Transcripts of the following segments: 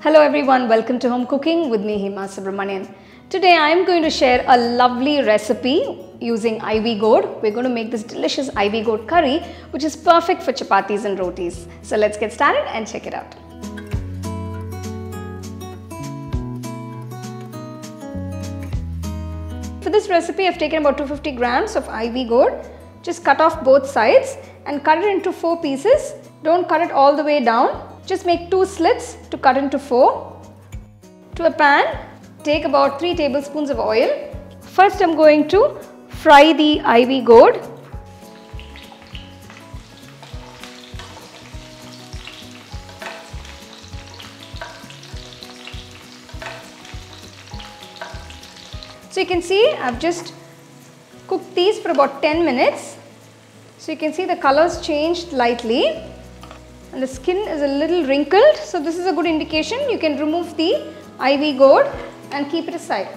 Hello everyone, welcome to Home Cooking with me Hema Subramanian. Today I am going to share a lovely recipe using ivy gourd. We're going to make this delicious ivy gourd curry which is perfect for chapatis and rotis. So let's get started and check it out. For this recipe I've taken about 250 grams of ivy gourd. Just cut off both sides and cut it into 4 pieces. Don't cut it all the way down. Just make 2 slits to cut into 4. To a pan, take about 3 tablespoons of oil. First I'm going to fry the ivy gourd. So you can see I've just cooked these for about 10 minutes. So you can see the colors changed lightly. And the skin is a little wrinkled, so this is a good indication. You can remove the ivy gourd and keep it aside.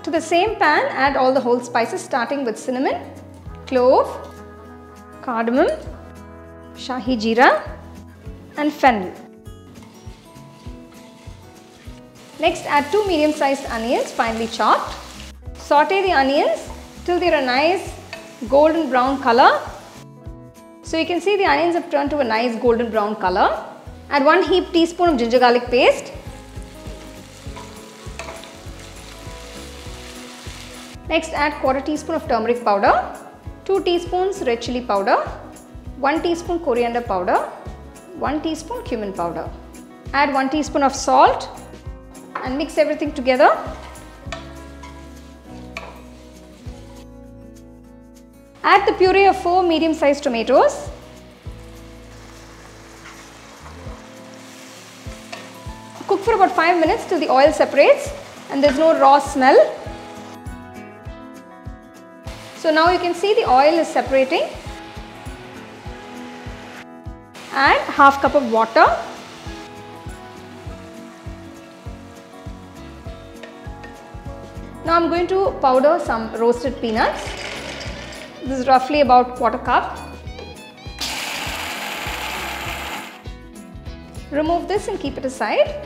To the same pan, add all the whole spices starting with cinnamon, clove, cardamom, shahi jeera and fennel. Next add 2 medium-sized onions finely chopped. Saute the onions till they are a nice golden brown color. So you can see the onions have turned to a nice golden brown color. Add 1 heaped teaspoon of ginger garlic paste. Next add quarter teaspoon of turmeric powder, 2 teaspoons red chili powder, 1 teaspoon coriander powder, 1 teaspoon cumin powder. Add 1 teaspoon of salt and mix everything together. Add the puree of 4 medium-sized tomatoes. Cook for about 5 minutes till the oil separates and there is no raw smell. So now you can see the oil is separating. Add half cup of water. Now I am going to powder some roasted peanuts. This is roughly about quarter cup. Remove this and keep it aside.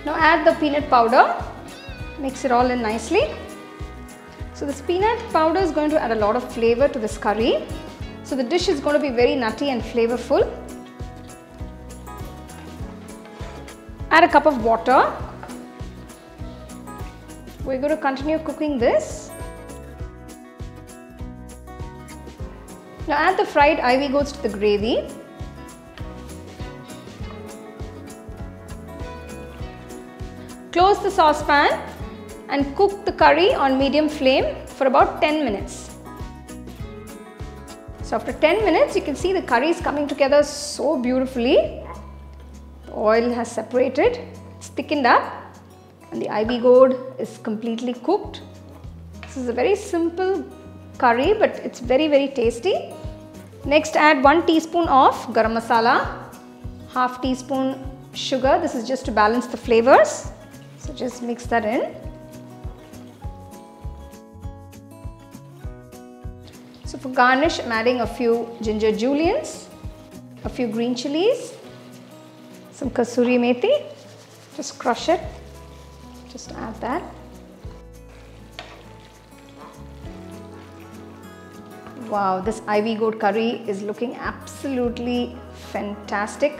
Now add the peanut powder. Mix it all in nicely. So this peanut powder is going to add a lot of flavor to this curry. So the dish is going to be very nutty and flavorful. Add a cup of water. We're going to continue cooking this. Now add the fried ivy gourds to the gravy. Close the saucepan and cook the curry on medium flame for about 10 minutes. So after 10 minutes you can see the curry is coming together so beautifully. The oil has separated, it's thickened up and the ivy gourd is completely cooked. This is a very simple curry but it's very tasty. Next add 1 teaspoon of garam masala, half teaspoon sugar. This is just to balance the flavors. So just mix that in. So for garnish I'm adding a few ginger juliennes, a few green chilies, some kasuri methi. Just crush it. Just add that. Wow, this ivy gourd curry is looking absolutely fantastic.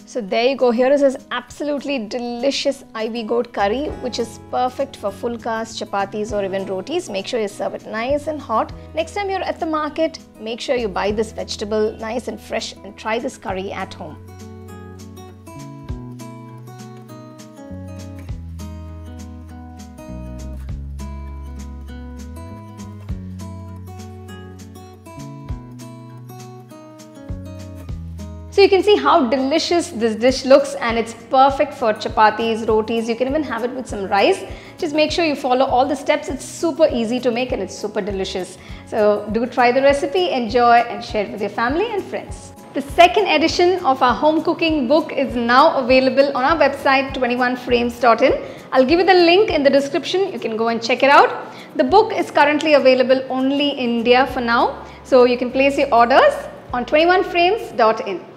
So there you go, here is this absolutely delicious ivy gourd curry which is perfect for fulkas, chapatis or even rotis. Make sure you serve it nice and hot. Next time you're at the market, make sure you buy this vegetable nice and fresh and try this curry at home. So you can see how delicious this dish looks and it's perfect for chapatis, rotis. You can even have it with some rice. Just make sure you follow all the steps. It's super easy to make and it's super delicious. So do try the recipe, enjoy and share it with your family and friends. The second edition of our home cooking book is now available on our website 21frames.in. I'll give you the link in the description. You can go and check it out. The book is currently available only in India for now. So you can place your orders on 21frames.in.